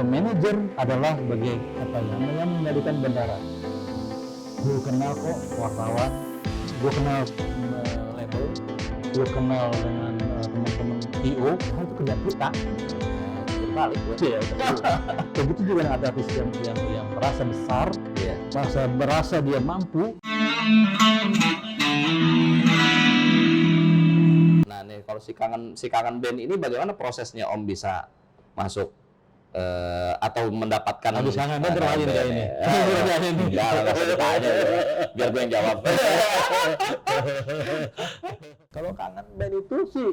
manajer adalah sebagai apa ya, yang mengendalikan bandara. Gue kenal kok wartawan, gue kenal label, gue kenal dengan teman-teman PO, itu kerja kita. Berbalik gue. Iya, begitu juga dengan artis yang merasa besar, merasa dia mampu. Nah nih kalau si kangen band ini bagaimana prosesnya Om bisa masuk atau mendapatkan Habis kangen band terlalu kayak ini. Enggak usah ditanya, biar gue yang jawab. Kalau kangen band itu sih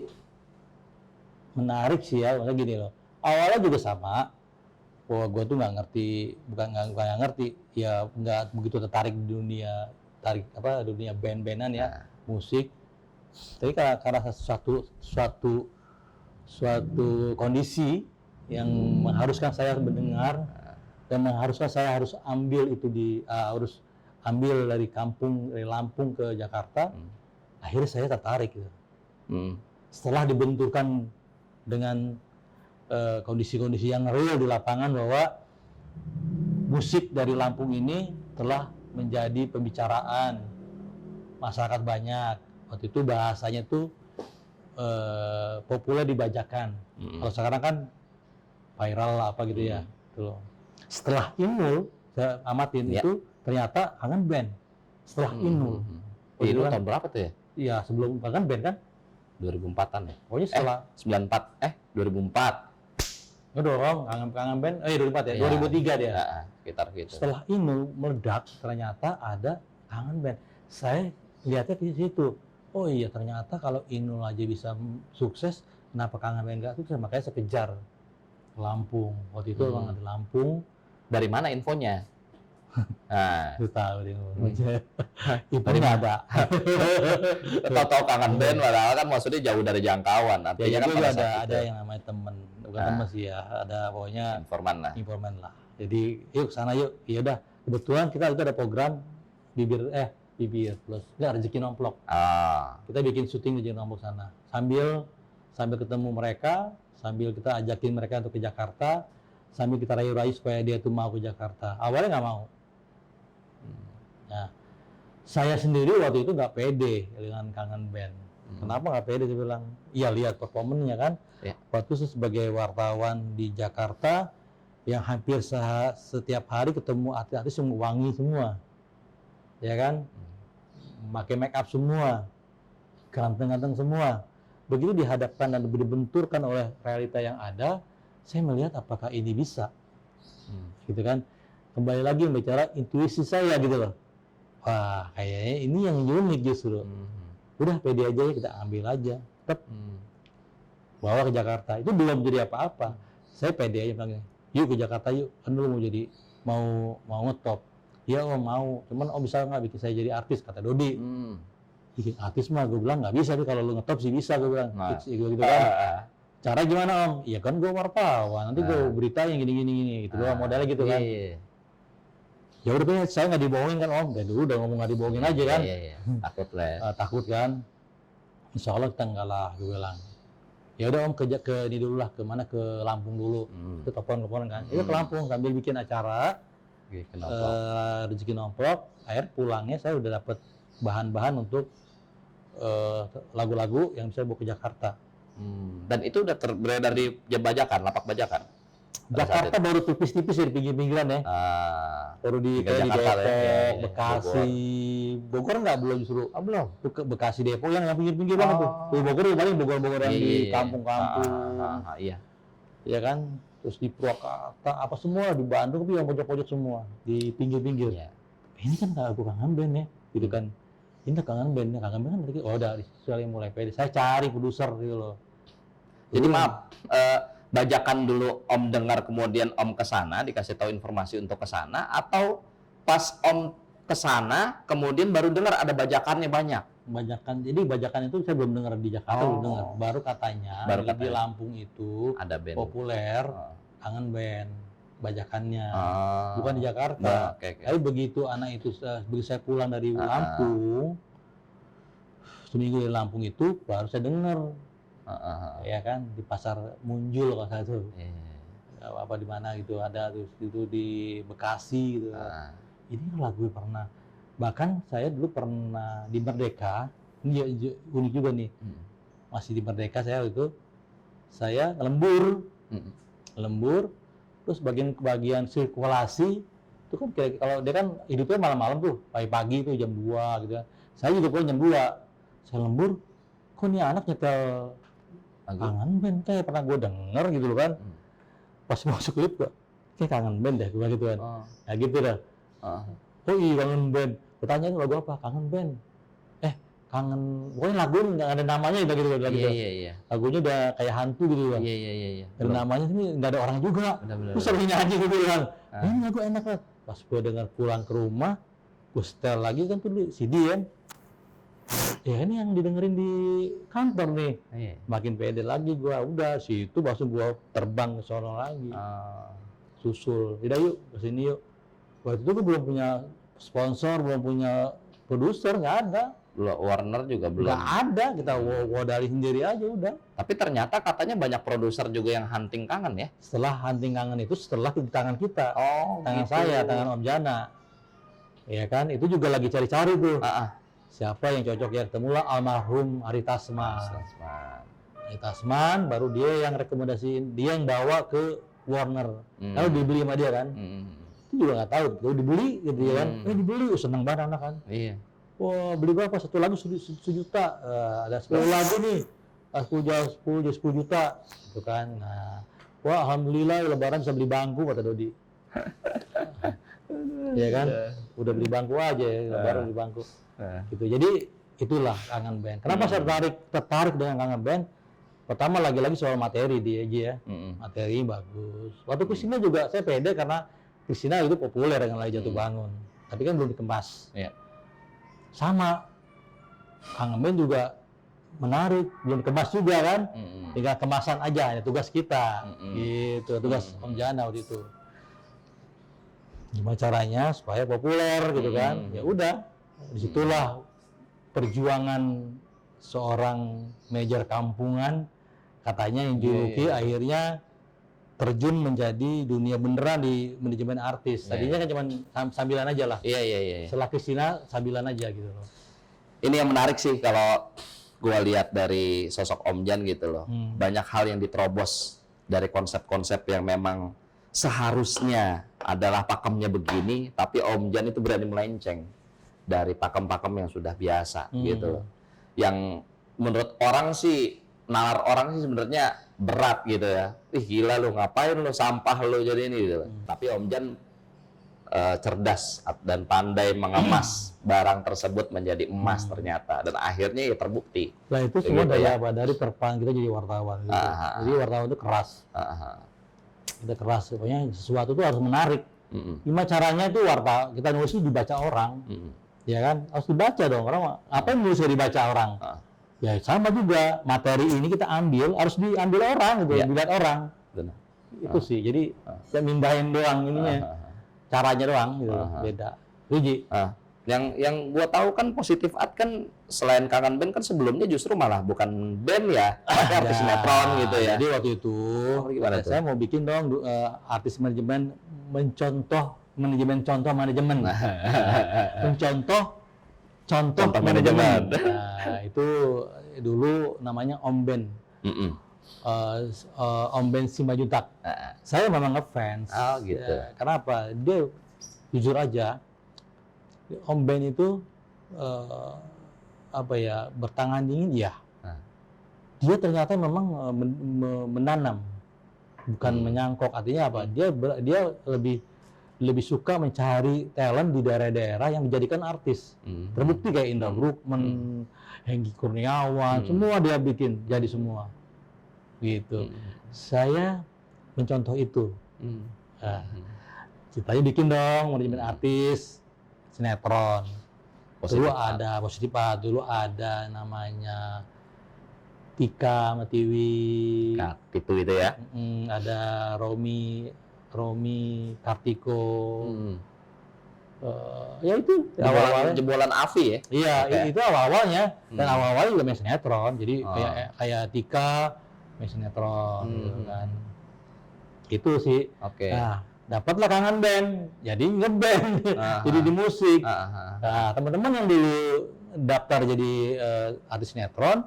menarik sih ya, maksudnya gini loh. Awalnya juga sama, bahwa gue tuh nggak ngerti, bukan nggak ngerti, ya nggak begitu tertarik di dunia band-bandan ya, musik. Tapi karena suatu kondisi yang mengharuskan saya mendengar dan mengharuskan saya harus ambil itu harus ambil dari Lampung ke Jakarta, akhirnya saya tertarik gitu. Setelah dibenturkan dengan kondisi-kondisi yang real di lapangan bahwa musik dari Lampung ini telah menjadi pembicaraan masyarakat banyak. Waktu itu bahasanya tuh populer dibajakan. Kalau sekarang kan viral apa gitu ya. Tuh. Setelah Inul saya amatin itu ternyata kangen band. Setelah Inul. Inul tahun berapa tuh ya? Iya, sebelum kangen band kan? 2004-an ya? Pokoknya setelah 2004. Ngedorong kangen band 2004 ya, 2003 dia. Sekitar gitu. Setelah Inul meledak ternyata ada kangen band. Saya lihatnya di situ. Oh iya, ternyata kalau Inul aja bisa sukses, kenapa kangen band nggak sukses? Makanya saya kejar Lampung. Waktu itu orang di Lampung. Dari mana infonya? Nah, Lu tahu deh, itu nggak ada. Tahu-tahu kangen band, padahal kan maksudnya jauh dari jangkauan. Artinya Ya, kan pada saat ada yang namanya temen, bukan temen sih ya, ada pokoknya informan lah. Jadi yuk sana yuk. Ya udah, kebetulan kita itu ada program bibir plus rezeki nomplok. Kita bikin syuting rezeki nomplok sana. Sambil ketemu mereka, sambil kita ajakin mereka untuk ke Jakarta, sambil kita rayu-rayu supaya dia tuh mau ke Jakarta. Awalnya nggak mau. Nah, saya sendiri waktu itu nggak pede dengan kangen band. Kenapa nggak pede? Saya bilang, iya lihat performanya kan. Waktu itu sebagai wartawan di Jakarta, yang hampir setiap hari ketemu artis-artis yang wangi semua, ya kan, pakai make up semua, ganteng-ganteng semua. Begitu dihadapkan dan dibenturkan oleh realita yang ada, saya melihat apakah ini bisa, gitu kan. Kembali lagi bicara intuisi saya gitu loh. Wah, kayaknya ini yang unik justru. Udah pede aja ya, kita ambil aja, tetap bawa ke Jakarta. Itu belum jadi apa-apa. Saya pede aja bilang, yuk ke Jakarta yuk, kan dulu mau ngetop. Ya Om mau, cuman Om bisa nggak bikin saya jadi artis, kata Dodi. Bikin artis mah, gue bilang nggak bisa, kalau lu ngetop sih bisa, gue bilang. Gitu kan. Cara gimana Om? Ya kan gue wartawan, nanti gue berita yang gini, gitu doang, modalnya gitu kan. Ya udah, saya nggak dibohongin kan Om, dan dulu udah ngomong nggak dibohongin aja kan. Takut lah. Takut kan. Insya Allah kita enggak lah, gue bilang. Ya udah Om ke ini dulu lah, kemana, ke Lampung dulu. Itu telepon kan. Ya ke Lampung sambil bikin acara rezeki nomplok. Akhir pulangnya saya udah dapat bahan-bahan untuk lagu-lagu yang bisa bawa ke Jakarta. Dan itu udah beredar di bajakan, lapak bajakan. Jakarta baru tipis-tipis di pinggir-pinggiran ya. Baru di Depok, Bekasi, Bogor nggak, belum justru. Belum. Bekasi, Depok yang pinggir-pinggir banget tuh. Bogor paling Bogor yang di kampung-kampung. Iya kan. Terus di Purwakarta, apa semua di Bandung, tapi yang pojok-pojok semua di pinggir-pinggir. Ini kan lagu kangen band ya, gitu kan. Ini kangen band kan lagi. Oh udah, dari mulai pede. Saya cari produser gitu loh. Jadi maaf, bajakan dulu Om dengar, kemudian Om kesana dikasih tahu informasi untuk kesana, atau pas Om kesana kemudian baru dengar ada bajakannya banyak? Jadi bajakan itu saya belum dengar di Jakarta, belum dengar. Baru katanya di Lampung itu ada band populer, kangen band bajakannya, bukan di Jakarta. Tapi begitu begitu saya pulang dari Lampung, seminggu di Lampung itu baru saya dengar. Ya kan, di pasar Munjul kalau saya tuh. apa di mana gitu, ada terus itu di Bekasi gitu. Ini lagu pernah. Bahkan saya dulu pernah di Merdeka, ini unik juga nih. Masih di Merdeka saya lembur. Lembur, terus bagian sirkulasi itu kan kalau dia kan hidupnya malam-malam tuh, pagi-pagi tuh jam 2 gitu kan. Saya juga pulang jam 2. Saya lembur, kok nih anak nyetel Kangen Band, kayak pernah gue denger gitu loh kan. Pas masuk klip kok, kayak Kangen Band deh, gue gitu kan. Ya gitu dah. Oh iya Kangen Band. Pertanyaan lagu apa? Kangen Band. Kangen, pokoknya lagu nggak ada namanya gitu. Iya. Lagunya udah kayak hantu gitu kan. Iya. Dan namanya ini nggak ada orang juga. Terus sering nyanyi gitu kan. Ini lagu enak kan. Pas gue dengar pulang ke rumah, gue setel lagi kan tuh CD kan. Ya ini yang didengerin di kantor nih. Makin pede lagi gue, udah situ langsung gue terbang ke sono lagi. Susul, yaudah yuk kesini yuk. Waktu itu gue belum punya sponsor, belum punya produser, nggak ada. Warner juga belum. Nggak ada, kita wodali sendiri aja udah. Tapi ternyata katanya banyak produser juga yang hunting Kangen ya? Setelah hunting Kangen itu setelah di tangan kita. Tangan gitu. saya, tangan Om Jana. Ya kan, itu juga lagi cari-cari tuh. Siapa yang cocok ya, ketemulah almarhum Ari Tasman. Ari Tasman, baru dia yang rekomendasiin, dia yang bawa ke Warner. Lalu dibeli sama dia kan. Itu juga nggak tahu, lalu dibeli gitu ya kan. Dibeli, seneng banget anak kan. Iya. Wah, beli berapa? Satu lagu 1 juta. Ada 10 lagu nih. 10 juta. Gitu kan. Nah, wah alhamdulillah lebaran bisa beli bangku kata Dodi. Iya kan? Udah beli bangku aja ya, lebaran beli bangku. Gitu. Jadi itulah Kangen Band. Kenapa saya tertarik dengan Kangen Band? Pertama lagi-lagi soal materi dia aja ya. Materi bagus. Waktu Kristina juga saya pede karena Kristina itu populer dengan Lali Jatuh Bangun. Tapi kan belum dikemas. Iya. Sama Kangen Band juga menarik, belum dikemas juga kan. Tinggal kemasan aja, ya tugas kita. Gitu, tugas Om Jana waktu itu. Gimana caranya supaya populer gitu kan. Ya udah, disitulah perjuangan seorang manajer kampungan katanya yang juluki akhirnya terjun menjadi dunia beneran di manajemen artis. Tadinya kan cuma sambilan aja lah. Iya. Setelah Kristina sambilan aja gitu loh. Ini yang menarik sih kalau gue lihat dari sosok Om Jan gitu loh. Banyak hal yang diterobos dari konsep-konsep yang memang seharusnya adalah pakemnya begini, tapi Om Jan itu berani melenceng dari pakem-pakem yang sudah biasa gitu loh. Yang menurut orang sih, nalar orang sih sebenarnya berat gitu ya. Ih gila lu, ngapain lu, sampah lu jadi ini gitu. Tapi Om Jan cerdas dan pandai mengemas barang tersebut menjadi emas ternyata, dan akhirnya ya terbukti. Nah itu semua dari terpang kita jadi wartawan gitu. Jadi wartawan itu keras. Kita keras, pokoknya sesuatu itu harus menarik. Gimana caranya itu kita nulis itu dibaca orang. Ya kan, harus dibaca dong orang. Apa yang nulisnya dibaca orang? Ya sama juga, materi ini kita ambil, harus diambil orang gitu, dilihat orang. Benar. Itu sih, jadi saya mindahin doang ininya, caranya doang gitu, beda. Uji. Yang gua tahu kan Positif Art kan selain Kangen Band kan sebelumnya justru malah bukan band ya, tapi artis sinetron gitu ya. Jadi waktu itu saya mau bikin dong artis manajemen mencontoh manajemen. Contoh manajemen. Nah, itu dulu namanya Om Band. Om Band Simanjuntak. Saya memang ngefans. Gitu. Ya, kenapa? Dia jujur aja, Om Band itu bertangan dingin ya. Dia ternyata memang menanam, bukan menyangkok. Artinya apa? Dia lebih suka mencari talent di daerah-daerah yang dijadikan artis. Terbukti kayak Indra Bruggman, Hengky Kurniawan, semua dia bikin jadi semua. Gitu. Saya mencontoh itu. Ceritanya bikin dong manajemen artis sinetron. Dulu ada Positif Art, dulu ada namanya Tika Matiwi. Itu ya. Ada Romi Kartiko. Ya itu awal-awalnya jebolan Afi ya. Iya, itu awal-awalnya. Dan awal-awalnya juga main sinetron. Jadi kayak Tika main sinetron gitu kan. Itu sih. Oke. Nah, dapatlah Kangen Band, jadi ngeband, jadi di musik. Nah, teman-teman yang dulu daftar jadi artis sinetron,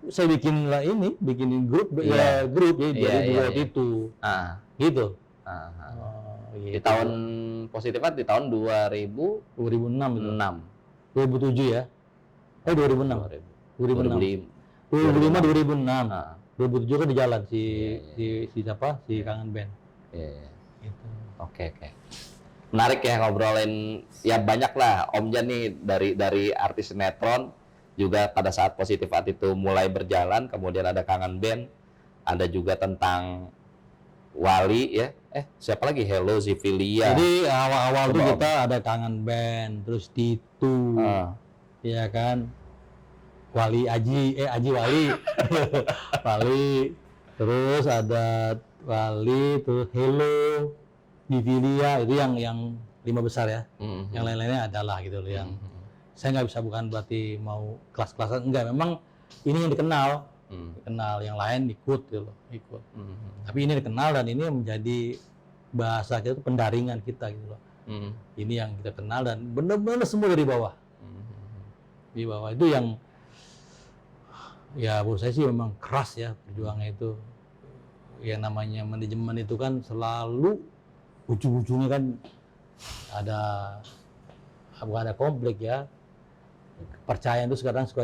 saya bikinin grup, jadi duet itu, gitu. Di tahun positifnya di tahun 2006 itu. 2006. 2007 ya? 2006. 2006. 2005, 2006. 2007 kan di jalan si siapa? Si Kangen Band. Gitu. Oke. Menarik ya ngobrolin, ya banyak lah Om Jan nih dari artis sinetron juga pada saat Positif Art itu mulai berjalan, kemudian ada Kangen Band, ada juga tentang Wali ya. Siapa lagi? Hello Zivilia. Jadi awal-awal tuh kita ada Kangen Band, terus Titu, ya kan, Aji Wali, Wali, terus ada Wali, terus Hello Zivilia, itu yang 5 besar ya. Yang lain-lainnya adalah gitu loh yang saya nggak bisa, bukan berarti mau kelas-kelasan, enggak, memang ini yang dikenal. Yang lain ikut gitu loh, Tapi ini dikenal dan ini menjadi bahasa kita itu pendaringan kita gitu loh. Ini yang kita kenal dan benar-benar semua dari bawah. Di bawah itu yang ya menurut saya sih memang keras ya perjuangannya itu. Yang namanya manajemen itu kan selalu ujung-ujungnya kan bukan ada konflik ya. Kepercayaan itu sekarang suka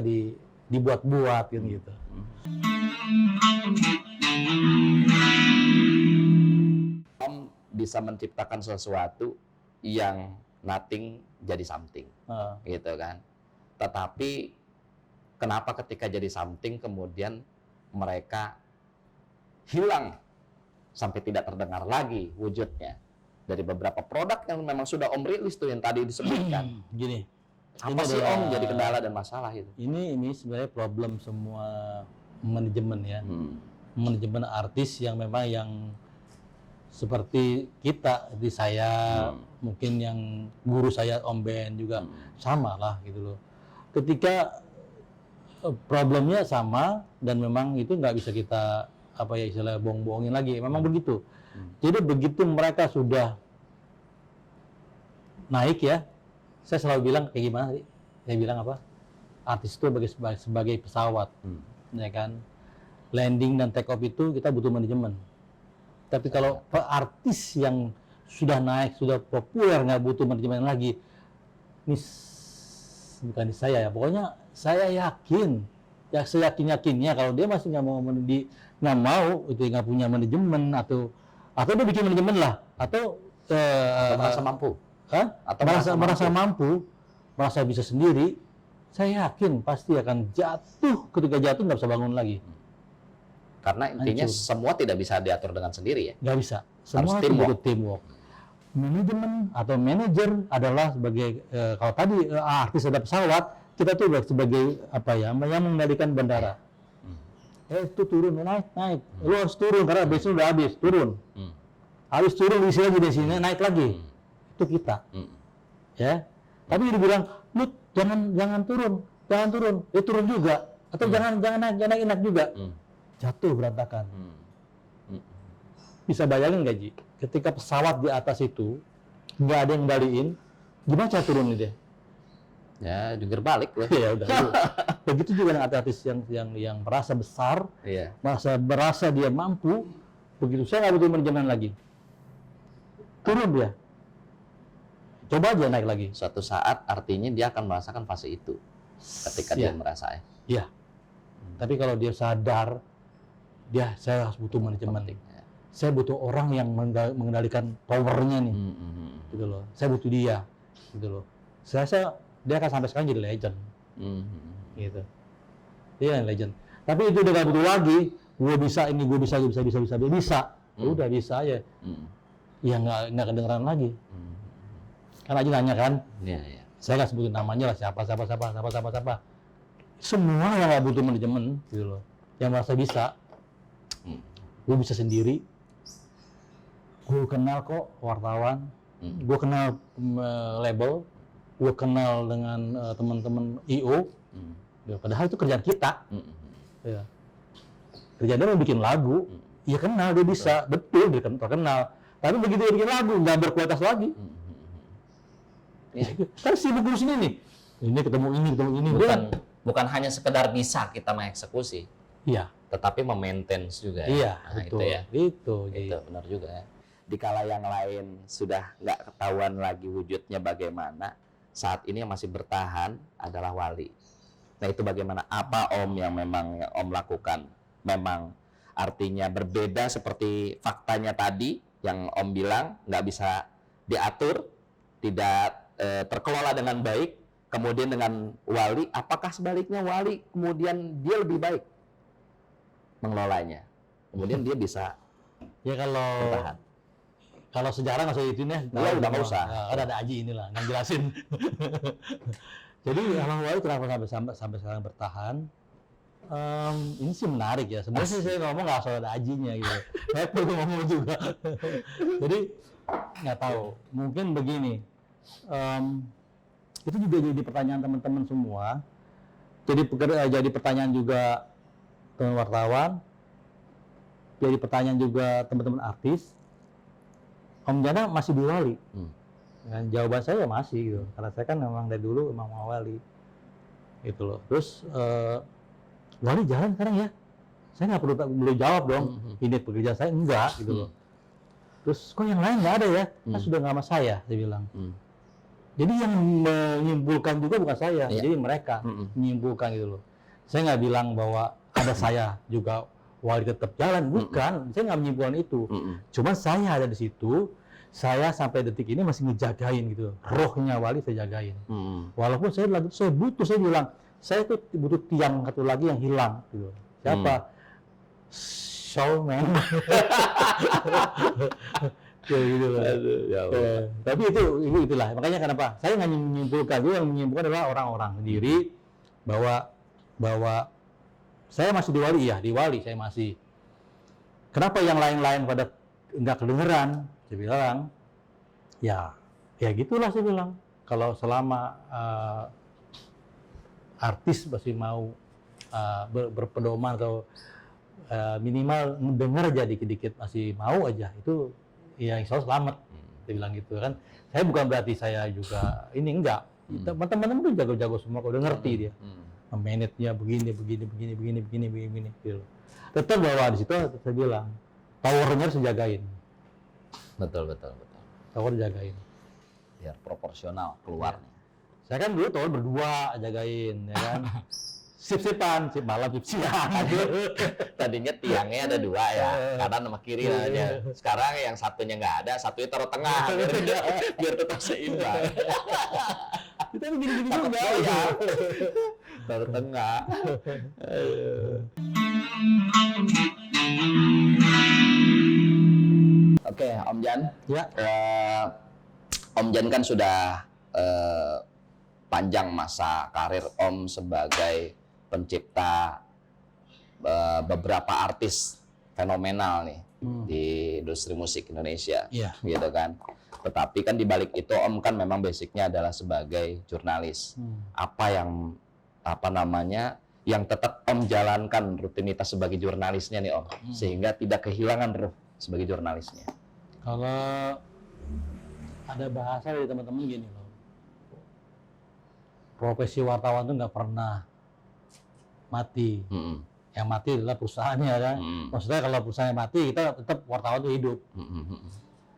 dibuat-buat gitu. Om bisa menciptakan sesuatu yang nothing jadi something, gitu kan. Tetapi kenapa ketika jadi something kemudian mereka hilang sampai tidak terdengar lagi wujudnya dari beberapa produk yang memang sudah Om rilis tuh yang tadi disebutkan. Gini. Apa sih Om jadi kendala dan masalah itu? Ini sebenarnya problem semua manajemen ya. Manajemen artis yang memang yang seperti kita, di saya, mungkin yang guru saya Om Ben juga sama lah gitu loh. Ketika problemnya sama dan memang itu nggak bisa kita istilahnya bohong-bohongin lagi, memang begitu. Jadi begitu mereka sudah naik ya, saya selalu bilang kayak gimana sih? Saya bilang apa? Artis itu sebagai pesawat, ya kan? Landing dan take off itu kita butuh manajemen. Tapi kalau artis yang sudah naik, sudah populer, nggak butuh manajemen lagi, ini bukan di saya ya. Pokoknya saya yakin, ya seyakin-yakinnya kalau dia masih nggak mau itu nggak punya manajemen atau dia bikin manajemen lah, atau merasa mampu. Atau merasa mampu, merasa bisa sendiri, saya yakin pasti akan jatuh. Ketika jatuh nggak bisa bangun lagi. Karena intinya semua tidak bisa diatur dengan sendiri ya? Nggak bisa. Semua itu butuh teamwork. Manajemen atau manajer adalah sebagai, kalau tadi artis ada pesawat, kita tuh sebagai yang mengendalikan bandara. Itu turun, naik. Lu harus turun karena besok udah habis, turun. Habis turun isi lagi di sini, naik lagi. Itu kita, ya. Tapi dibilang, lu jangan turun, dia turun juga, atau jangan naik juga, jatuh berantakan. Bisa bayangin nggak Ji? Ketika pesawat di atas itu nggak ada yang ngendaliin, gimana cara turun dia? Ya jungkir balik loh. Ya udah. Begitu juga dengan artis yang merasa besar, merasa dia mampu, begitu saya nggak butuh manajemen lagi, turun dia. Coba aja naik lagi. Suatu saat artinya dia akan merasakan fase itu ketika dia merasa ya. Iya. Tapi kalau dia sadar, saya harus butuh manajemen. Saya butuh orang yang mengendalikan powernya nih. Gitu loh. Saya butuh dia. Gitu loh. Saya rasa dia akan sampai sekarang jadi legend. Gitu. Dia yang legend. Tapi itu udah gak butuh lagi. Gue bisa. Udah bisa aja. Ya nggak kedengeran lagi. Kan aja nanya kan, saya nggak sebutin namanya lah, siapa. Semua yang nggak butuh manajemen, gitu loh. Yang merasa bisa, gue bisa sendiri. Gue kenal kok wartawan, gue kenal label, gue kenal dengan teman-teman IO. Padahal itu kerjaan kita. Kerjaan dia mau bikin lagu, Iya kenal, dia bisa, betul dia terkenal. Tapi begitu dia bikin lagu, nggak berkualitas lagi. Kan sibuk ngurus ini ketemu ini. Bukan hanya sekedar bisa kita mengeksekusi. Iya. Tetapi memaintain juga. Iya, nah, betul. Itu benar juga ya. Dikala yang lain sudah nggak ketahuan lagi wujudnya bagaimana, saat ini yang masih bertahan adalah Wali. Nah itu bagaimana? Apa Om yang memang Om lakukan? Memang artinya berbeda seperti faktanya tadi yang Om bilang nggak bisa diatur, tidak terkelola dengan baik. Kemudian dengan Wali, apakah sebaliknya Wali kemudian dia lebih baik mengelolanya? Kemudian dia bisa ya bertahan. Kalau sejarah nggak usah itu ya. Udah nggak usah. Ada Aji inilah yang jelasin. Jadi Abang Wali kenapa sampai sekarang bertahan? Ini sih menarik ya. Sebenarnya saya ngomong nggak asal ada Ajinya gitu. Saya perlu ngomong juga. Jadi nggak tahu. Mungkin begini. Itu juga jadi pertanyaan teman-teman semua. Jadi pertanyaan juga teman wartawan. Jadi pertanyaan juga teman-teman artis. Om Jana masih di Wali. Dan jawaban saya masih gitu. Karena saya kan memang dari dulu memang mau Wali. Gitu loh. Terus Wali jalan sekarang ya. Saya nggak perlu jawab dong. Ini pekerjaan saya enggak gitu loh. Terus kok yang lain nggak ada ya? Kan sudah nggak sama saya bilang. Jadi yang menyimpulkan juga bukan saya. Jadi mereka menyimpulkan gitu loh. Saya nggak bilang bahwa ada saya juga Wali tetap jalan, bukan. Saya nggak menyimpulkan itu. Cuman saya ada di situ. Saya sampai detik ini masih ngejagain gitu. Rohnya Wali saya jagain. Walaupun saya butuh, saya bilang, saya tuh butuh tiang satu lagi yang hilang gitu. Siapa? Showman. Ya gitu lah. Tapi itulah. Makanya kenapa? Saya nggak menyimpulkan. Yang menyimpulkan adalah orang-orang sendiri bahwa saya masih di Wali, ya di Wali saya masih. Kenapa yang lain-lain pada nggak kedengeran? Saya bilang, ya gitulah saya bilang. Kalau selama artis masih mau berpedoman atau minimal mendengar aja dikit-dikit masih mau aja, itu ya insya Allah selamat. Saya bilang gitu kan. Saya bukan berarti saya juga ini enggak. Teman-teman itu jago-jago semua, kalau udah ngerti dia. Manage-nya begini. Gitu. Tetap bahwa di situ saya bilang, towernya harus dijagain. Betul. Tower jagain. Biar proporsional keluarnya. Saya kan dulu tower berdua jagain, ya kan. Sip-sipan, sip malam, sip siang. Tadinya tiangnya ada dua ya, kanan sama kiri aja. Sekarang yang satunya nggak ada, satunya taruh tengah, biar tetap seimbang. Kita begini-begini juga ya. Taruh tengah. Oke, Om Jan. Ya. Om Jan kan sudah panjang masa karir Om sebagai pencipta beberapa artis fenomenal nih di industri musik Indonesia, gitu kan. Tetapi kan di balik itu Om kan memang basicnya adalah sebagai jurnalis. Apa namanya yang tetap Om jalankan rutinitas sebagai jurnalisnya nih Om, sehingga tidak kehilangan ruh sebagai jurnalisnya. Kalau ada bahasa dari teman-teman gini loh, profesi wartawan itu nggak pernah mati. Yang mati adalah perusahaannya kan. Maksudnya kalau perusahaan mati, kita tetap wartawan itu hidup.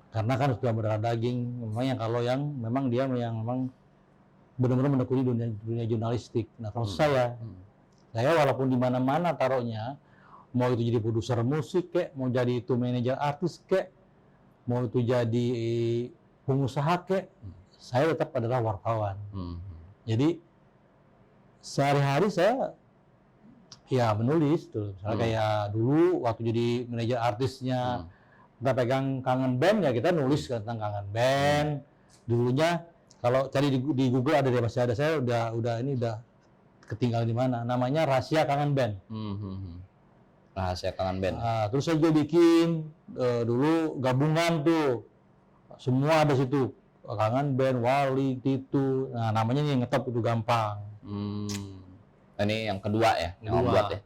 Karena kan sudah berdarah daging. Memang memang dia memang benar-benar menekuni dunia jurnalistik. Nah kalau saya walaupun di mana-mana taruhnya, mau itu jadi produser musik kek, mau jadi itu manajer artis kek, mau itu jadi pengusaha kek, saya tetap adalah wartawan. Jadi sehari-hari saya ya menulis tuh. Misalnya kayak dulu waktu jadi manajer artisnya, kita pegang Kangen Band, ya kita nulis tentang Kangen Band. Dulunya kalau cari di Google ada deh, masih ada. Saya udah ketinggalan di mana. Namanya Rahasia Kangen Band. Rahasia Kangen Band. Terus saya juga bikin dulu gabungan tuh. Semua ada situ. Kangen Band, Wali, Titu. Nah, namanya nih ngetop itu gampang. Ini yang kedua ya, yang Om buat ya.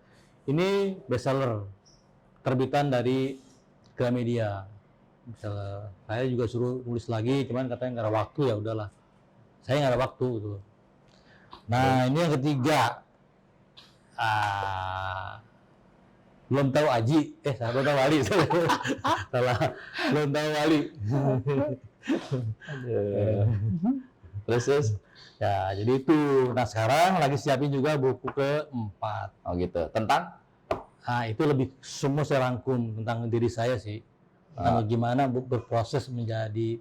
Ini bestseller. terbitan dari Gramedia. Misalnya saya juga suruh nulis lagi, cuman katanya nggak ada waktu, ya udahlah. Saya nggak ada waktu gitu. Nah, ini yang ketiga. Belum tahu Aji, saya belum tahu Wali. Salah, belum tahu Wali. Terus? Ya, jadi itu. Nah, sekarang lagi siapin juga buku keempat. Oh gitu. Tentang? Nah, itu lebih semua saya rangkum tentang diri saya sih. Tentang gimana berproses menjadi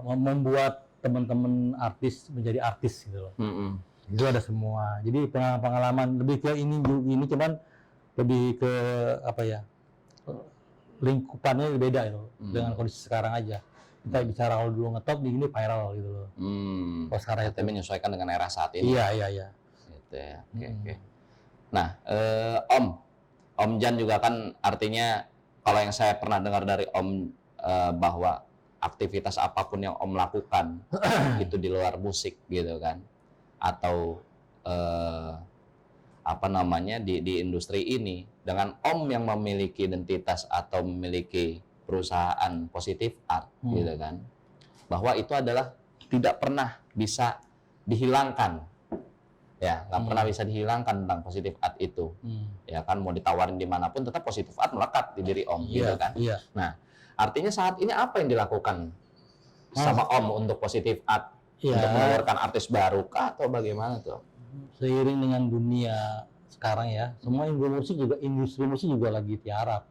membuat teman-teman artis menjadi artis gitu loh. Itu ada semua. Jadi pengalaman lebih ke ini cuman lebih ke apa ya? Lingkupannya beda itu dengan kondisi sekarang aja. Kita bicara kalau dulu ngetop di ini viral gitu loh. Kalau sekarang itu menyesuaikan dengan era saat ini. Iya. Gitu ya. Oke. Nah, Om Jan juga kan artinya kalau yang saya pernah dengar dari Om bahwa aktivitas apapun yang Om lakukan itu di luar musik gitu kan, atau apa namanya di industri ini, dengan Om yang memiliki identitas atau memiliki perusahaan Positive Art gitu kan, bahwa itu adalah tidak pernah bisa dihilangkan, ya nggak pernah bisa dihilangkan tentang Positive Art itu, ya kan, mau ditawarin dimanapun tetap Positive Art melekat di diri Om gitu kan. Nah, artinya saat ini apa yang dilakukan sama Om untuk Positive Art, untuk mengeluarkan artis baru kah atau bagaimana tuh? Seiring dengan dunia sekarang ya, semua industri musik juga lagi tiarap.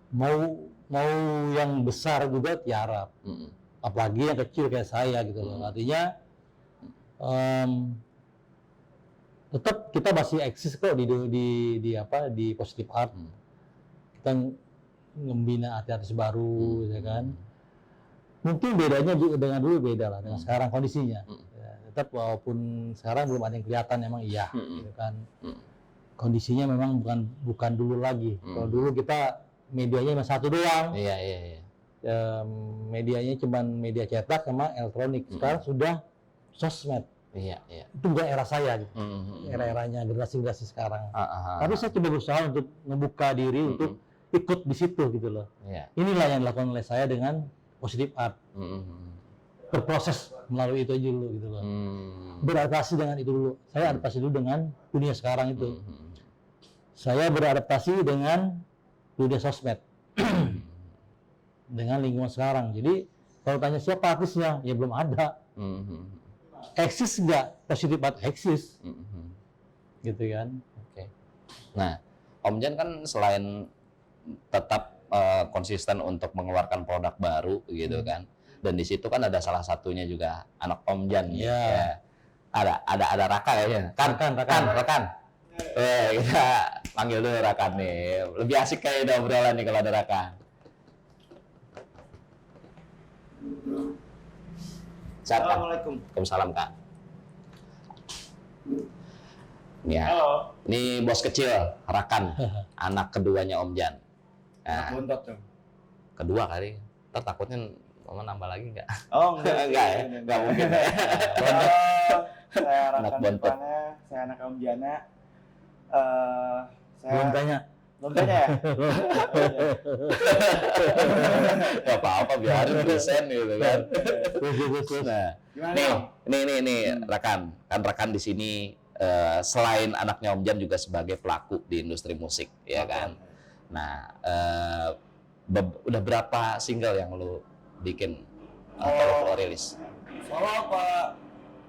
Mau yang besar juga tiarap. Apalagi yang kecil kayak saya gitu loh. Artinya tetap kita masih eksis kok di Positive Art. Kita membina artis baru, ya kan. Mungkin bedanya juga dengan dulu beda lah, dengan sekarang kondisinya. Ya, tetap walaupun sekarang belum ada yang kelihatan, emang iya, gitu kan. Kondisinya memang bukan dulu lagi. Kalau dulu kita medianya cuma satu doang. Iya. Medianya cuma media cetak sama elektronik. Sekarang sudah sosmed. Iya. Itu bukan era saya gitu. Era-eranya generasi sekarang. Tapi saya coba berusaha untuk membuka diri untuk ikut di situ gitu loh. Inilah yang dilakukan oleh saya dengan Positive Art. Berproses melalui itu aja dulu gitu loh. Beradaptasi dengan itu dulu. Saya adaptasi dulu dengan dunia sekarang itu. Saya beradaptasi dengan dunia sosmed. Dengan lingkungan sekarang. Jadi kalau tanya siapa artisnya, ya belum ada. Eksis nggak? Positive Art eksis. Gitu kan. Oke. Nah, Om Jan kan selain tetap konsisten untuk mengeluarkan produk baru gitu kan, dan di situ kan ada salah satunya juga anak Om Jan. Ya. Ada Raka ya. Rekan. Kita panggil dulu Raka nih. Lebih asik kayak udah obrolan nih kalau ada Raka. Assalamualaikum. Waalaikumsalam, Kak. Ya. Halo. Ini bos kecil, Rakan, anak keduanya Om Jan. Nah, Bontot tuh. kedua kali. Ntar takutnya mau nambah lagi nggak? Oh enggak. Nggak mungkin. Saya Anak Rakan bontot. depannya, saya anak Om Jana. Saya Belum tanya. ya? Gak apa-apa, biarin present gitu kan. Nah, Gimana nih, Rakan. Kan Rakan di sini selain anaknya Om Jan juga sebagai pelaku di industri musik, ya kan. Nah, udah berapa single yang lu bikin atau lu rilis? Solo apa?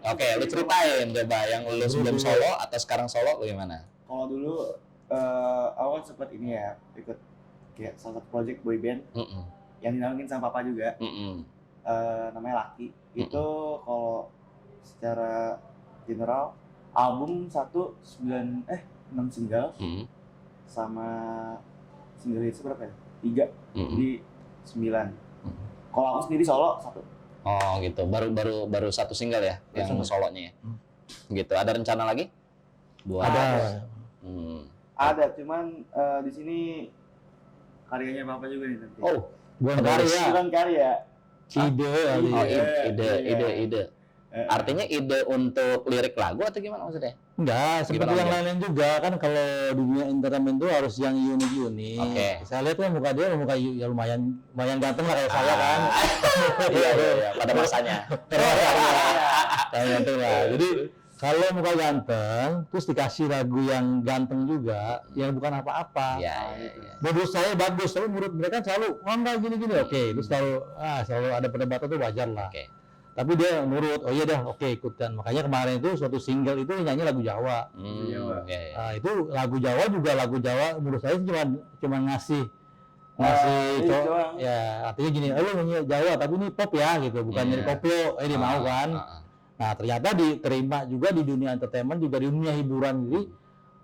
Oke, lu ceritain coba yang lu sebelum solo atau sekarang solo lu gimana? Kalau dulu awal sempat ini ya, ikut kayak salah satu project boy band yang dinamain sama papa juga. Namanya Laki. Itu kalau secara general album 6 single sama single itu berapa ya? 3. Jadi 9. Kalau aku sendiri solo 1. Oh gitu, baru satu single ya yang solonya ya. Gitu. Ada rencana lagi? Ada. Ada, cuman di sini karyanya Papa juga nih nanti. Oh, Bukan bukan karya. ide. ide. Artinya ide untuk lirik lagu atau gimana maksudnya? Enggak, seperti Gimana, yang Om? lain-lain juga kan kalau dunia entertainment itu harus yang unik-unik. Oke. Saya lihat kan muka dia muka ya lumayan ganteng lah kayak saya kan. Iya, pada masanya. Kayak ganteng lah. Jadi kalau muka ganteng terus dikasih lagu yang ganteng juga, yang bukan apa-apa. Iya. Menurut saya bagus, tapi menurut mereka selalu enggak gini-gini. Oke, itu selalu ada perdebatan itu wajar lah. Oke. Tapi dia nurut, oh iya dah, oke ikutan. Makanya kemarin itu suatu single itu nyanyi lagu Jawa. Iya. Nah, itu lagu Jawa menurut saya cuma ngasih doang. ya artinya gini, lu nyanyi Jawa tapi ini pop ya gitu, bukan nyanyi koplo, ini mau kan. Nah ternyata diterima juga di dunia entertainment, juga di dunia hiburan. Jadi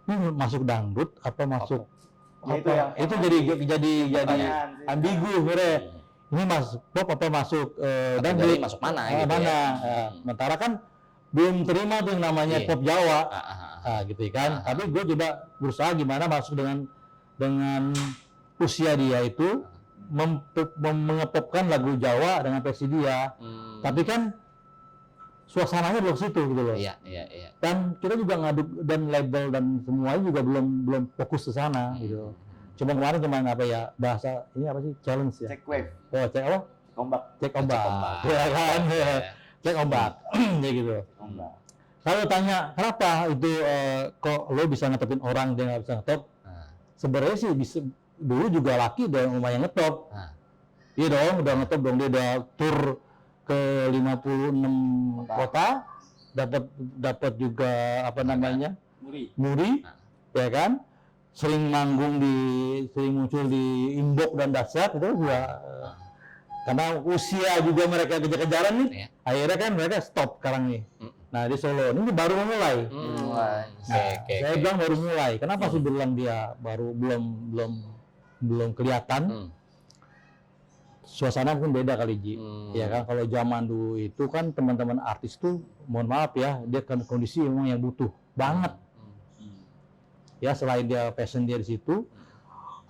ini masuk dangdut apa masuk Ya, apa? Itu jadi ambigu sebenarnya. Ini masuk pop apa masuk dangdut? Jadi masuk mana gitu mana? ya? Sementara kan belum terima tuh yang namanya Iya. pop Jawa, gitu kan. Tapi gue coba berusaha gimana masuk dengan usia dia itu mengepopkan lagu Jawa dengan versi dia. Tapi kan suasananya belum situ gitu loh. Iya. Dan kita juga ngaduk dan label dan semuanya juga belum fokus ke sana gitu. Cuma kemarin apa ya bahasa ini apa sih challenge ya? Cek wave, Oh cek apa? ombak. Cek ombak. ombak. Ya kan? Iya. Cek ombak. Ya gitu. Ombak. Kalau tanya kenapa itu kok lo bisa ngetopin orang dia nggak bisa ngetop? Sebenarnya sih bisa dulu juga laki udah lumayan ngetop. Iya dong, udah ngetop dong, dia udah tur ke 56 kota, dapat juga apa namanya? Muri. Ya kan? Sering muncul di Imbok dan Dasyat itu juga karena usia juga mereka kejar-kejaran nih. Iya. Akhirnya kan mereka stop sekarang nih. Nah di Solo ini baru mulai. Saya bilang baru mulai. Kenapa sih bilang dia baru belum kelihatan? Suasana pun beda kali Ji. Ya kan kalau zaman dulu itu kan teman-teman artis tuh mohon maaf ya, dia kan kondisi memang yang butuh banget. Ya selain dia passion dia di situ,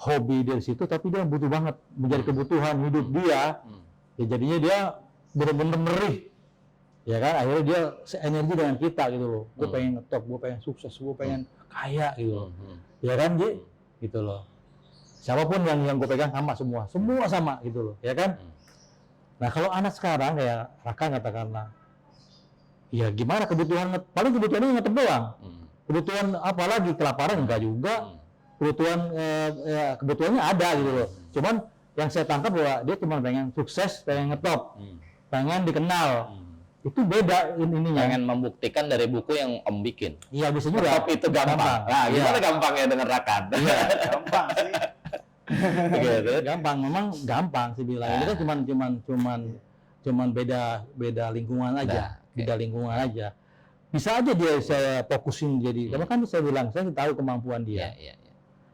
hobi dia di situ, tapi dia butuh banget menjadi kebutuhan hidup dia. Ya jadinya dia benar-benar merih. Ya kan akhirnya dia seenergi dengan kita gitu loh. Gue pengen ngetop, gue pengen sukses, gue pengen kaya gitu loh. Ya kan Ji? Gitu loh. Siapapun yang gue pegang semua sama gitu loh, ya kan? Nah kalau anak sekarang kayak Raka katakanlah, ya gimana paling kebutuhannya ngetop doang. Kebutuhan apa lagi, kelaparan enggak juga. Kebutuhannya ada gitu loh. Cuman yang saya tangkap bahwa dia cuma pengen sukses, pengen ngetop, pengen dikenal. Itu beda ininya. Pengen membuktikan dari buku yang Om bikin. Iya bisa juga. Ngetop itu gampang. Nah, gimana gampangnya dengan Rakan? Iya, gampang sih. Gitu. Gampang, memang gampang sih bilang. Itu kan cuman beda lingkungan aja, beda lingkungan aja. Bisa aja dia saya fokusin jadi. Karena kan saya bilang saya tahu kemampuan dia.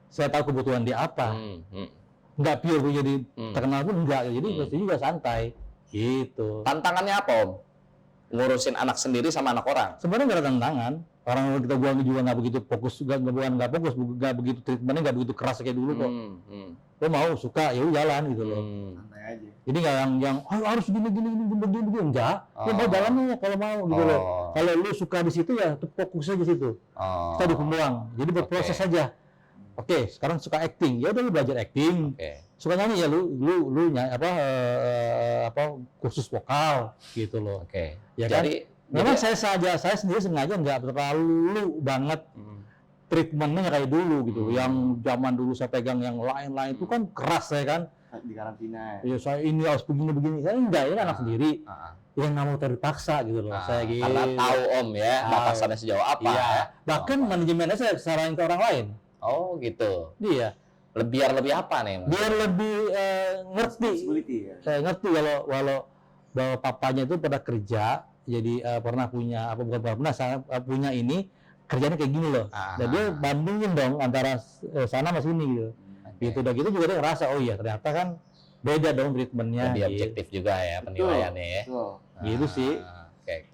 Saya tahu kebutuhan dia apa. Enggak pure jadi terkenal pun enggak. Jadi pasti juga santai. Gitu. Tantangannya apa Om? Ngurusin anak sendiri sama anak orang? Sebenarnya nggak ada tantangan. Orang kita buang juga nggak begitu fokus, nggak begitu treatmentnya nggak begitu keras kayak dulu kok. Lo mau suka ya jalan gitu loh. Santai aja. Jadi nggak yang harus gini enggak. Ya mau jalannya kalau mau gitu loh. Kalau lu suka di situ ya fokus aja di situ. Kita dukung doang. Jadi berproses aja. Oke, sekarang suka acting. Ya udah lu belajar acting. Suka nyanyi ya lu nyanyi kursus vokal gitu loh. Ya Jadi kan? Memang saya sendiri sengaja nggak terlalu banget treatmentnya kayak dulu gitu. Yang zaman dulu saya pegang yang lain-lain itu kan keras ya kan. Di karantina. Ya saya ini harus begini. Saya enggak, ini anak sendiri. Yang nggak mau terpaksa gitu loh. Saya gitu. Karena tahu Om ya batasannya sejauh apa. Iya. Bahkan manajemennya saya saranin ke orang lain. Oh gitu. Iya. Biar lebih apa nih? Biar lebih ngerti. Ya. Saya ngerti kalau bahwa papanya itu pada kerja, jadi pernah punya saya punya ini kerjanya kayak gini loh. Dan dia bandingin dong antara sana sama sini gitu. Gitu udah gitu juga dia ngerasa oh iya ternyata kan beda dong treatmentnya. Lebih objektif juga ya penilaiannya ya. Gitu sih.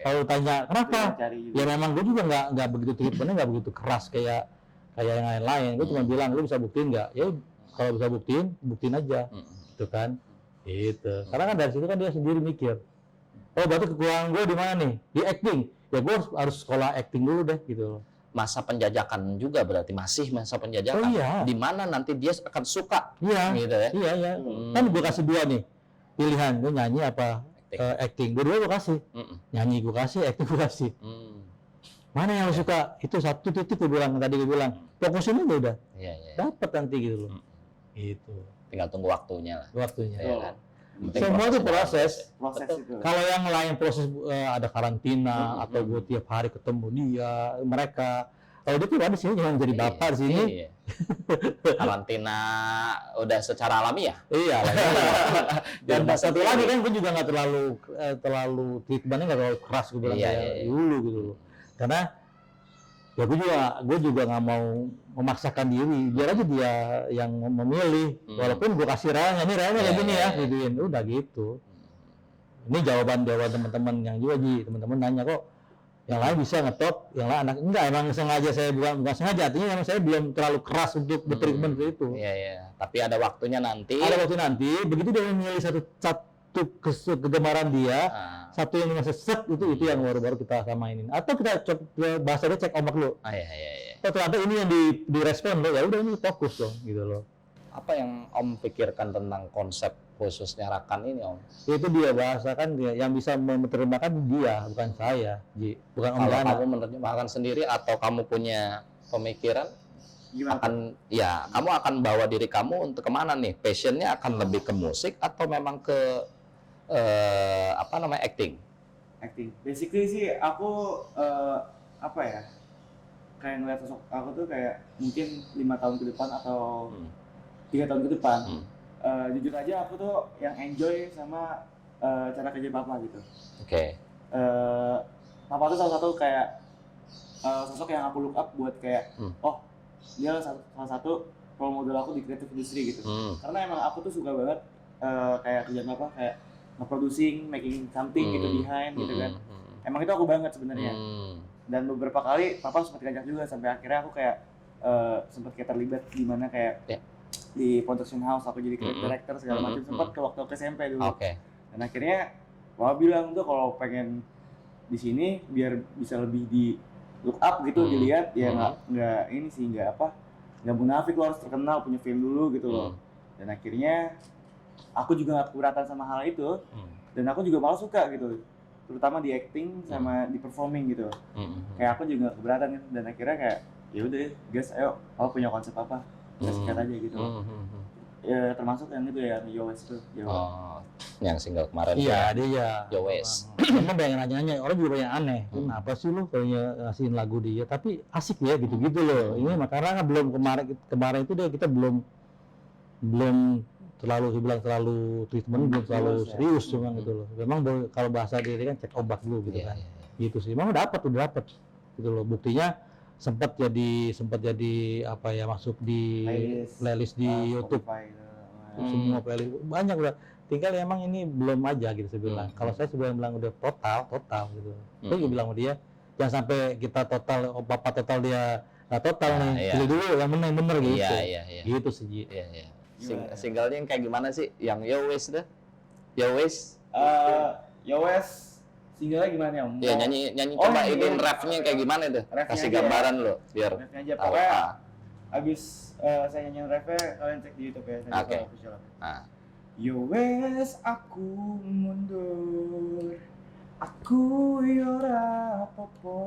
Kalau tanya kenapa? Ya memang gue juga nggak begitu treatmentnya nggak begitu keras kayak yang lain-lain. Gue cuma bilang lu bisa buktiin nggak? Ya kalau bisa buktiin aja. Gitu kan. Gitu. Karena kan dari situ kan dia sendiri mikir. oh berarti kekurangan gue di mana nih? Di acting. Ya gue harus sekolah acting dulu deh gitu. Masa penjajakan juga berarti masih masa penjajakan. Oh iya. Di mana nanti dia akan suka. Iya. Gitu ya. Iya. Kan gue kasih 2 nih pilihan, gue nyanyi apa acting. Dua-dua gue kasih. Nyanyi gue kasih, acting gue kasih. Mana yang lo suka? Itu 1 titik gue bilang tadi gue bilang. Fokusin aja udah. Iya. Dapat nanti gitu loh. Gitu. Tinggal tunggu waktunya lah. Waktunya. Ya, kan? Semua itu proses itu. Kalau yang lain proses ada karantina atau gue tiap hari ketemu dia, mereka. Kalau dia tuh di sini jangan jadi bapak di sini. Iya. Karantina udah secara alami ya? Iya. Dan satu lagi kan gue juga nggak terlalu treatmentnya nggak terlalu keras gue bilang dulu gitu loh. Karena ya gue juga nggak mau memaksakan diri, biar aja dia yang memilih. Walaupun gue kasih Raya kayak gini ya, gituin, udah gitu. Ini jawaban teman-teman yang juga teman-teman nanya kok yang lain bisa ngetop, yang lain anak enggak, emang sengaja saya bukan sengaja, artinya memang saya belum terlalu keras untuk bertreatment ke itu. Iya. Tapi ada waktunya nanti. Begitu dia memilih satu kegemaran dia, satu yang dengan set itu yang baru kita samainin. Atau kita bahasanya cek ombak dulu. Iya. Oh, ternyata ini yang direspon loh, ya udah ini fokus dong gitu loh. Apa yang Om pikirkan tentang konsep khususnya Rakan ini, Om? Itu dia bahasakan dia, yang bisa menerjemahkan dia, bukan saya, Ji. Bukan Om Dana. Kamu menerjemahkan sendiri atau kamu punya pemikiran? Kamu akan bawa diri kamu untuk kemana nih? Passionnya akan lebih ke musik atau memang ke acting? Acting. Basically sih aku kayak ngeliat sosok aku tuh kayak mungkin 5 tahun ke depan atau 3 tahun ke depan. Jujur aja aku tuh yang enjoy sama cara kerja papa gitu. Oke. Papa tuh salah satu kayak sosok yang aku look up buat kayak dia salah satu role model aku di creative industry gitu. Karena emang aku tuh suka banget kayak kerjaan papa kayak nge-producing, making something gitu behind gitu kan. Emang itu aku banget sebenarnya. Dan beberapa kali papa sempat ngajak juga sampai akhirnya aku kayak sempat kayak terlibat di mana kayak di production house aku jadi creative director segala macam, sempat ke waktu SMP dulu. Dan akhirnya papa bilang tuh kalau pengen di sini biar bisa lebih di look up gitu, dilihat ya nggak munafik, lo harus terkenal, punya fame dulu gitu loh. Dan akhirnya aku juga nggak keberatan sama hal itu, dan aku juga malah suka gitu, terutama di acting sama di performing gitu. Kayak aku juga nggak keberatan gitu, dan akhirnya kayak ya udah guys, ayo kalau punya konsep apa kita sikat aja gitu. Ya termasuk yang itu ya Yowes tuh. Yang single kemarin. Iya, dia Yowes. Memang banyak nanya, orang juga banyak aneh. Kenapa sih lu kayaknya ngasihin lagu dia? Tapi asik ya gitu-gitu loh. Ini makanya belum kemarin itu kita belum terlalu treatment, belum terlalu serius cuma gitu loh. Memang kalau bahasa diri kan cek ombak dulu gitu kan. Gitu sih. Memang udah dapat gitu loh. Buktinya sempat jadi masuk di playlist di YouTube. Semua playlist banyak udah. Tinggal emang ini belum aja gitu saya bilang. Kalau saya sebelum bilang udah total gitu. Saya juga bilang sama dia jangan sampai kita total, papa total dia nggak total nih. Pilih dulu yang bener gitu. Iya. Gitu sih. Iya. Singlenya yang kayak gimana sih? Yang Yowes dah? Yowes? Yowes singlenya gimana ya? Ya nyanyi coba ini refnya kayak gimana tuh? Kasih gambaran lo biar. Refnya aja pokoknya. Abis saya nyanyiin refnya kalian cek di YouTube ya. Oke. Yowes aku mundur, aku ora apa-apa,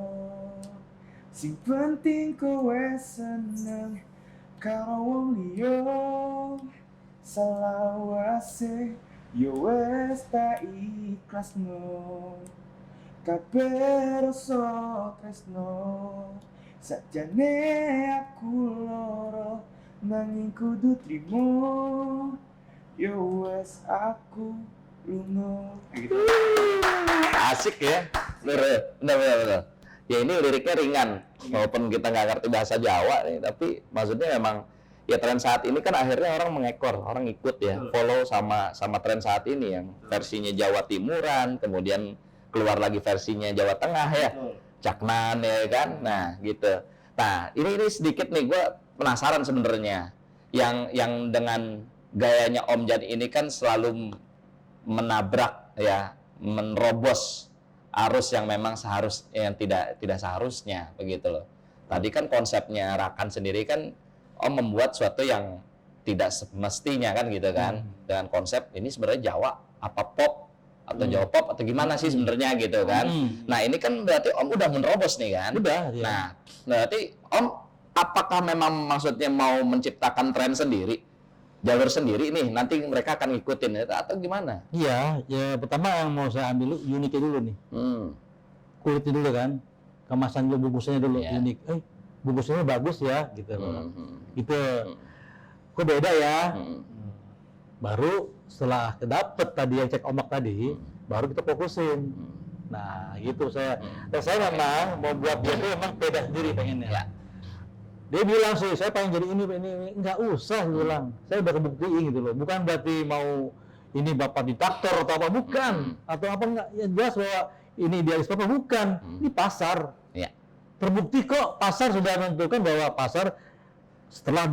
sing penting kowe seneng karo wong liya selawase. Yowes tak ikhlasno kabeh rasa tresno, sakjane aku loro nanging kudu trimo. Yowes aku lunga gitu. Asik ya, bener. Ya ini liriknya ringan, walaupun kita nggak ngerti bahasa Jawa nih, tapi maksudnya memang ya tren saat ini kan akhirnya orang mengekor, orang ikut ya, follow sama tren saat ini yang versinya Jawa Timuran, kemudian keluar lagi versinya Jawa Tengah ya, Caknan ya kan, nah gitu. Nah ini sedikit nih, gue penasaran sebenarnya, yang dengan gayanya Om Jan ini kan selalu menabrak ya, menerobos arus yang memang yang tidak seharusnya begitu loh. Tadi kan konsepnya Rakan sendiri kan membuat suatu yang tidak semestinya kan gitu kan. Dengan konsep ini sebenarnya Jawa apa pop atau Jawa pop atau gimana sih sebenarnya gitu kan. Nah, ini kan berarti Om udah menerobos nih kan. Udah, ya. Nah, berarti Om apakah memang maksudnya mau menciptakan tren sendiri? Jalur sendiri nih, nanti mereka akan ngikutin atau gimana? Iya, ya pertama yang mau saya ambil uniknya dulu nih. Kulitnya dulu kan, kemasan dulu, bungkusannya dulu unik. Bungkusannya bagus ya, gitu loh. Gitu. Kok beda ya? Baru setelah kedapet tadi yang cek ombak tadi, baru kita fokusin. Nah, gitu saya. Dan saya memang mau buat dia tuh memang beda sendiri pengennya. Ya. Dia bilang sih, saya pengen jadi ini, nggak usah, dia bilang. Saya udah kebuktiin gitu loh. Bukan berarti mau ini bapak diktator atau apa, bukan. Atau apa enggak, ya jelas bahwa ini idealisme apa, bukan. Ini pasar. Ya. Terbukti kok, pasar sudah menentukan bahwa pasar setelah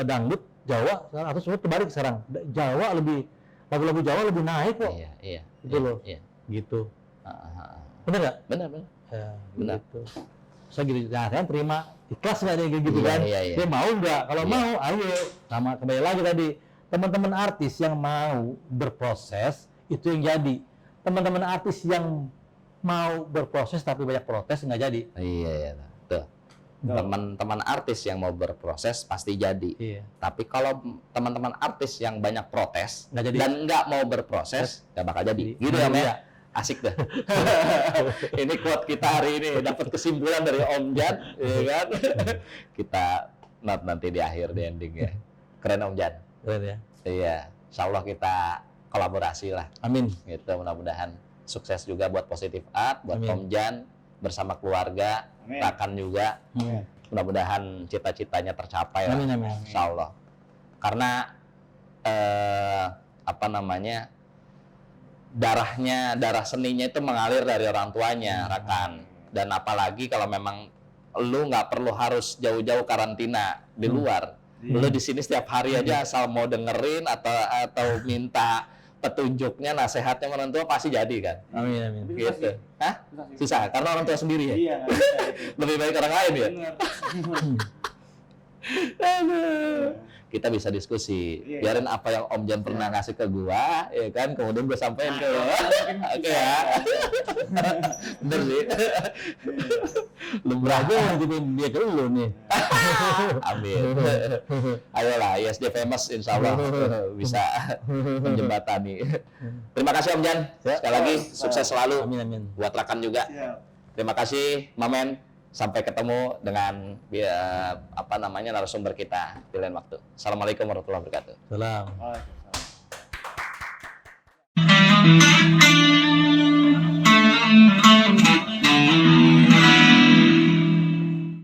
dangdut, Jawa, atau semua terbalik sekarang. Jawa lebih, lagu-lagu Jawa lebih naik kok. Iya. Gitu loh. Iya. Gitu. Bener nggak? Benar. Ya, Benar. gitu. Saya gitu, nah saya terima ikhlas nggak dia gitu kan? Iya. Dia mau nggak? Kalau mau, ayo. Sama kembali lagi tadi, teman-teman artis yang mau berproses itu yang jadi. Teman-teman artis yang mau berproses tapi banyak protes nggak jadi. Iya. Tuh. Teman-teman artis yang mau berproses pasti jadi. Iya. Tapi kalau teman-teman artis yang banyak protes Nggak jadi. dan nggak mau berproses, nggak bakal jadi. Gitu ya, Om ya? Asik dah. Ini quote kita hari ini dapat kesimpulan dari Om Jan, ya kan? Kita nanti di akhir di ending ya. Keren Om Jan. Keren ya. Iya, insya Allah kita kolaborasi lah. Amin. Gitu, mudah-mudahan sukses juga buat Positive Art, buat Amin. Om Jan bersama keluarga, Amin. Rakan juga. Mudah-mudahan cita-citanya tercapai lah. Amin. Insya Allah. Karena darah seninya itu mengalir dari orang tuanya, Rakan. Dan apalagi kalau memang lu nggak perlu harus jauh-jauh karantina di luar. Lu di sini setiap hari aja asal mau dengerin atau minta petunjuknya, nasihatnya orang tua pasti jadi kan. Amin. Gitu. Hah? Susah karena orang tua sendiri ya. Iya, nggak bisa itu. Lebih baik orang lain ya. Bener. Kita bisa diskusi. Iya. Biarin apa yang Om Jan pernah ngasih ke gua, ya kan? Kemudian gua sampein ke lo. Oke ya. Bener sih. Lu belajar ngikutin dia ke lu nih. Amin. Ayolah, ISD famous insya Allah bisa menjembatani. Terima kasih Om Jan. Sekali lagi sukses selalu. Amin. Buat Rakan juga. Siap. Terima kasih Mamen. Sampai ketemu dengan narasumber kita di lain waktu. Assalamualaikum warahmatullahi wabarakatuh. Salam. Waalaikumsalam.